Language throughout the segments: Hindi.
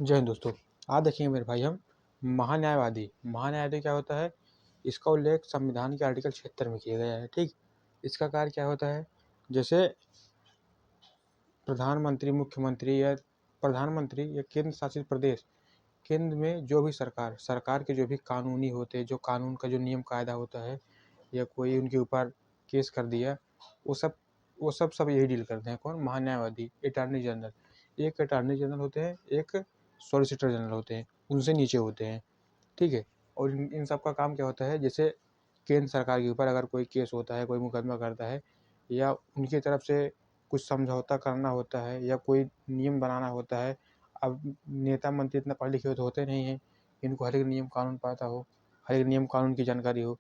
जय हिंद दोस्तों। आज देखेंगे मेरे भाई हम महान्यायवादी क्या होता है। इसका उल्लेख संविधान के आर्टिकल 76 में किया गया है। ठीक, इसका कार्य क्या होता है। जैसे प्रधानमंत्री या केंद्र शासित प्रदेश, केंद्र में जो भी सरकार के जो भी कानूनी होते हैं, जो कानून का जो नियम कायदा होता है, या कोई उनके ऊपर केस कर दिया, वो सब यही डील करते हैं। कौन? महान्यायवादी, अटॉर्नी जनरल। एक अटॉर्नी जनरल होते हैं, एक सॉलिसिटर जनरल होते हैं, उनसे नीचे होते हैं। ठीक है। और इन सब का काम क्या होता है। जैसे केंद्र सरकार के ऊपर अगर कोई केस होता है, कोई मुकदमा करता है, या उनकी तरफ से कुछ समझौता करना होता है, या कोई नियम बनाना होता है। अब नेता मंत्री इतना पढ़े लिखे तो होते नहीं हैं, इनको हर एक नियम कानून पता हो, हर एक नियम कानून की जानकारी हो।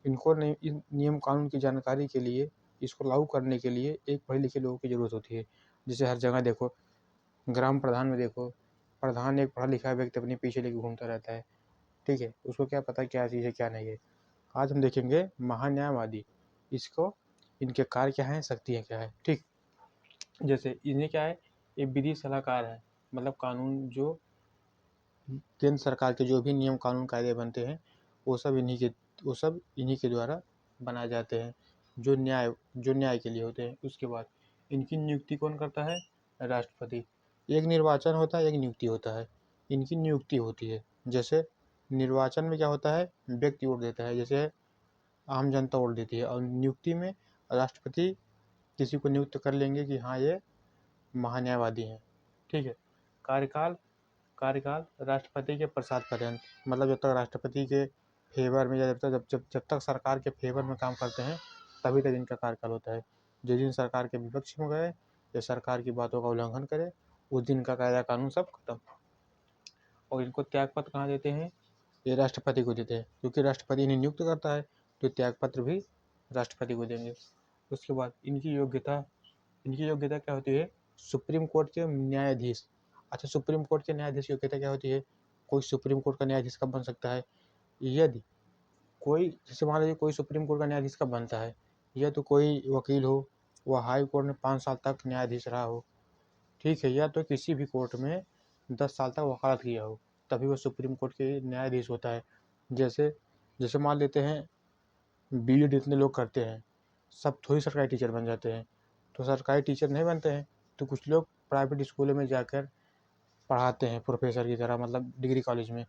इनको नहीं, इन नियम कानून की जानकारी के लिए, इसको लागू करने के लिए एक पढ़े लिखे लोगों की ज़रूरत होती है। जैसे हर जगह देखो, ग्राम प्रधान में देखो, प्रधान एक पढ़ा लिखा व्यक्ति अपने पीछे लेके घूमता रहता है। ठीक है, उसको क्या पता क्या चीज़ है क्या नहीं है। आज हम देखेंगे महान्यायवादी, इसको, इनके कार्य क्या हैं, शक्तियाँ क्या है। ठीक, जैसे इन्हें क्या है, ये विधि सलाहकार है। मतलब कानून जो केंद्र सरकार के जो भी नियम कानून कायदे बनते हैं, वो सब इन्हीं के द्वारा बनाए जाते हैं, जो न्याय के लिए होते हैं। उसके बाद इनकी नियुक्ति कौन करता है? राष्ट्रपति। एक निर्वाचन होता है, एक नियुक्ति होता है। इनकी नियुक्ति होती है। जैसे निर्वाचन में क्या होता है, व्यक्ति वोट देता है, जैसे आम जनता वोट देती है। और नियुक्ति में राष्ट्रपति किसी को नियुक्त कर लेंगे कि हाँ ये महान्यायवादी हैं। ठीक है। कार्यकाल कार्यकाल राष्ट्रपति के प्रसाद पर्यंत, मतलब जब तक राष्ट्रपति के फेवर में, या जब तक सरकार के फेवर में काम करते हैं, तभी तक इनका कार्यकाल होता है। जिस दिन सरकार के विपक्ष में गए या सरकार की बातों का उल्लंघन करे, उस दिन का कायदा कानून सब खत्म। और इनको त्यागपत्र कहाँ देते हैं? ये राष्ट्रपति को देते हैं, क्योंकि राष्ट्रपति इन्हें नियुक्त करता है, तो त्यागपत्र भी राष्ट्रपति को देंगे। उसके बाद इनकी योग्यता क्या होती है? सुप्रीम कोर्ट के न्यायाधीश। अच्छा, सुप्रीम कोर्ट के न्यायाधीश की योग्यता क्या होती है? कोई सुप्रीम कोर्ट का न्यायाधीश कब बन सकता है? यदि कोई, जैसे मान लीजिए कोई सुप्रीम कोर्ट का न्यायाधीश कब बनता है, या तो कोई वकील हो, वह हाई कोर्ट में 5 साल तक न्यायाधीश रहा हो। ठीक है। या तो किसी भी कोर्ट में 10 साल तक वकालत किया हो, तभी वो सुप्रीम कोर्ट के न्यायाधीश होता है। जैसे जैसे मान लेते हैं, बीएड इतने लोग करते हैं, सब थोड़ी सरकारी टीचर बन जाते हैं। तो सरकारी टीचर नहीं बनते हैं, तो कुछ लोग प्राइवेट स्कूलों में जाकर पढ़ाते हैं प्रोफेसर की तरह, मतलब डिग्री कॉलेज में।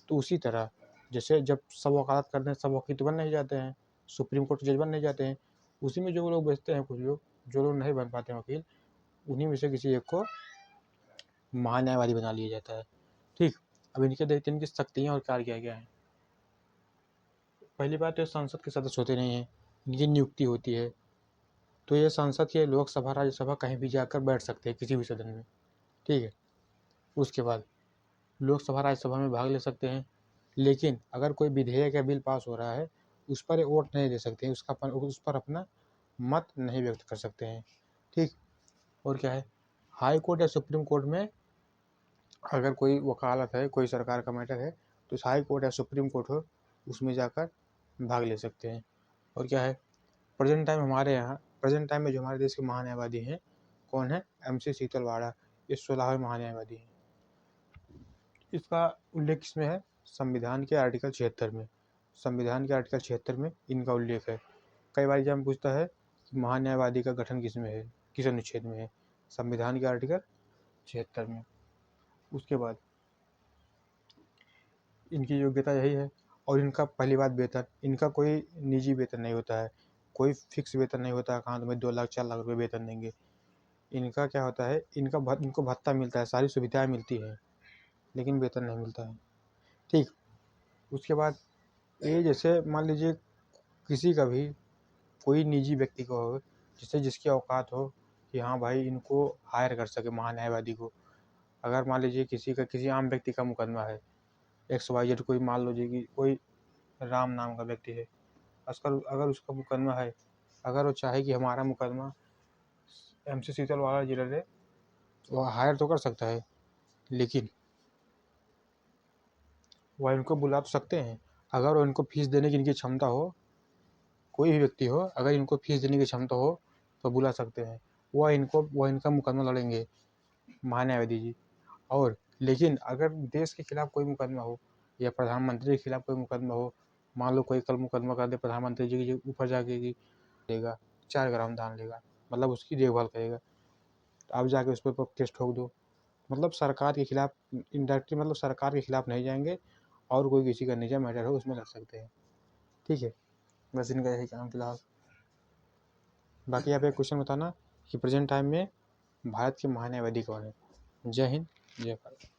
तो उसी तरह, जैसे जब सब वकालत करते हैं, सब वकील तो बन नहीं जाते हैं, सुप्रीम कोर्ट जज बन नहीं जाते हैं। उसी में जो लोग बचते हैं, कुछ लोग जो लोग नहीं बन पाते हैं वकील, उन्हीं में से किसी एक को महान्यायवादी बना लिया जाता है। ठीक, अब इनके देखते हैं इनकी शक्तियाँ और कार्य क्या क्या है। पहली बात तो संसद के सदस्य होते नहीं हैं, इनकी नियुक्ति होती है। तो ये संसद के लोकसभा राज्यसभा कहीं भी जाकर बैठ सकते हैं, किसी भी सदन में। ठीक है। उसके बाद लोकसभा राज्यसभा में भाग ले सकते हैं, लेकिन अगर कोई विधेयक या बिल पास हो रहा है, उस पर वोट नहीं दे सकते हैं, उस पर अपना मत नहीं व्यक्त कर सकते हैं। ठीक। और क्या है, हाई कोर्ट या सुप्रीम कोर्ट में अगर कोई वकालत है, कोई सरकार का मैटर है, तो उस हाई कोर्ट या सुप्रीम कोर्ट हो, उसमें जाकर भाग ले सकते हैं। और क्या है, प्रेजेंट टाइम में जो हमारे देश के महान्यायवादी हैं, कौन है? MC सीतलवाड़ा, ये 16वें महान्यायवादी हैं। इसका उल्लेख किसमें है? संविधान के आर्टिकल 76 में। संविधान के आर्टिकल 76 में इनका उल्लेख है। कई बार एग्जाम पूछता है कि महान्यायवादी का गठन किसमें है, किस अनुच्छेद में है? संविधान के आर्टिकल 76 में। उसके बाद इनकी योग्यता यही है। और इनका पहली बात, वेतन, इनका कोई निजी वेतन नहीं होता है, कोई फिक्स वेतन नहीं होता है, कहाँ तुम्हें 2 लाख 4 लाख रुपये वेतन देंगे। इनका क्या होता है, इनको भत्ता मिलता है, सारी सुविधाएं मिलती हैं, लेकिन वेतन नहीं मिलता है। ठीक। उसके बाद ये, जैसे मान लीजिए किसी का भी कोई निजी व्यक्ति को हो, जिसकी औकात हो कि हाँ भाई इनको हायर कर सके महान्यायवादी को। अगर मान लीजिए किसी आम व्यक्ति का मुकदमा है, XYZ, कोई मान लीजिए कि कोई राम नाम का व्यक्ति है, अगर उसका मुकदमा है, अगर वो चाहे कि हमारा मुकदमा MC सीतलवाड़ा जी लड़े, वो हायर तो कर सकता है, लेकिन वह इनको बुला तो सकते हैं। अगर वो इनको फीस देने की इनकी क्षमता हो, कोई भी व्यक्ति हो, अगर इनको फीस देने की क्षमता हो, तो बुला सकते हैं। वह इनका मुकदमा लड़ेंगे महान्यायवादी जी। और लेकिन अगर देश के खिलाफ कोई मुकदमा हो या प्रधानमंत्री के खिलाफ कोई मुकदमा हो, मान लो कोई कल मुकदमा कर दे प्रधानमंत्री जी के ऊपर जाके कि लेगा 4 ग्राम धान लेगा, मतलब उसकी देखभाल करेगा, तो अब जाके उस पर केस ठोक दो। मतलब सरकार के खिलाफ इनडायरेक्टली, मतलब सरकार के खिलाफ नहीं जाएंगे और कोई किसी का निजी मैटर हो उसमें लड़ सकते हैं। ठीक है, बस इनका यही काम फिलहाल। बाकी आप एक क्वेश्चन बताना कि प्रेजेंट टाइम में भारत के महान्यायवादी कौन है। जय हिंद, जय भारत।